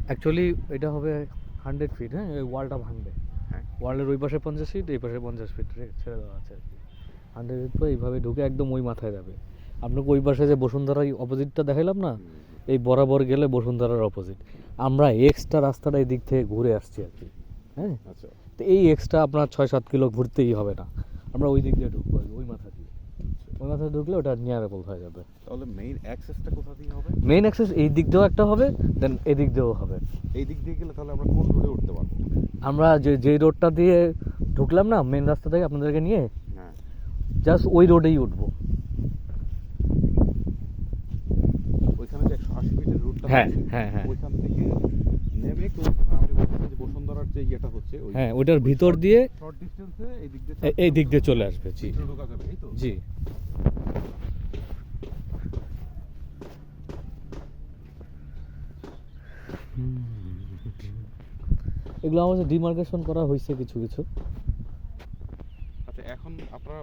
Actually এটা হবে 100 fit, হ্যাঁ, ওই ওয়ালটা ভাঙবে। হ্যাঁ। ওয়ালের ওই পাশে 50 ফিট, এই পাশে 50 ফিট ছেড়ে দেওয়া আছে আর কি। 100 ফিট পর এইভাবে ঢুকে একদম ওই মাথায় যাবে। আপনাকে ওই পাশে যে বসুন্ধরা অপোজিটটা দেখাইলাম না, এই বরাবর গেলে বসুন্ধরার অপোজিট। আমরা এক্সট্রা রাস্তাটা এই দিক থেকে ঘুরে আসছি আর কি, হ্যাঁ। আচ্ছা। তো এই এক্সট্রা আপনার 6-7 কিলো ঘুরতেই হবে না, আমরা ওই দিক দিয়ে ঢুকবো আর কি, ওই মাথা দিয়ে। ওই মাথায় ঢুকলে ওটা নিয়ারেবল হয়ে যাবে। তাহলে মেইন অ্যাক্সেসটা কোথা দিয়ে হবে? মেইন অ্যাক্সেস এই দিক দিয়েও একটা হবে, দেন এদিক দিয়েও হবে। এই দিক দিয়ে গেলে তাহলে আমরা কোন রোডে উঠতে পারবো? আমরা যে রোডটা দিয়ে ঢুকলাম না মেন রাস্তা থেকে আপনাদেরকে নিয়ে, হ্যাঁ। জাস্ট ওই রোডেই উঠবো। ওইখানে যে 180 ফিটের রুটটা হ্যাঁ, হচ্ছে, হ্যাঁ, হ্যাঁ। ওইখান থেকে নেমে আপনি বলছেন যে বসুন্ধরার যে ইয়েটা হচ্ছে ওই হ্যাঁ, ওইটার ভিতর দিয়ে শর্ট ডিসটেন্সে এই দিক দিয়ে এই দিক দিয়ে চলে আসবে। জি ভিতরে ঢোকা যাবে, এই তো? জি। এগুলো আমাদের ডিমার্কেশন করা হয়েছে কিছু কিছু। আচ্ছা, এখন আপনারা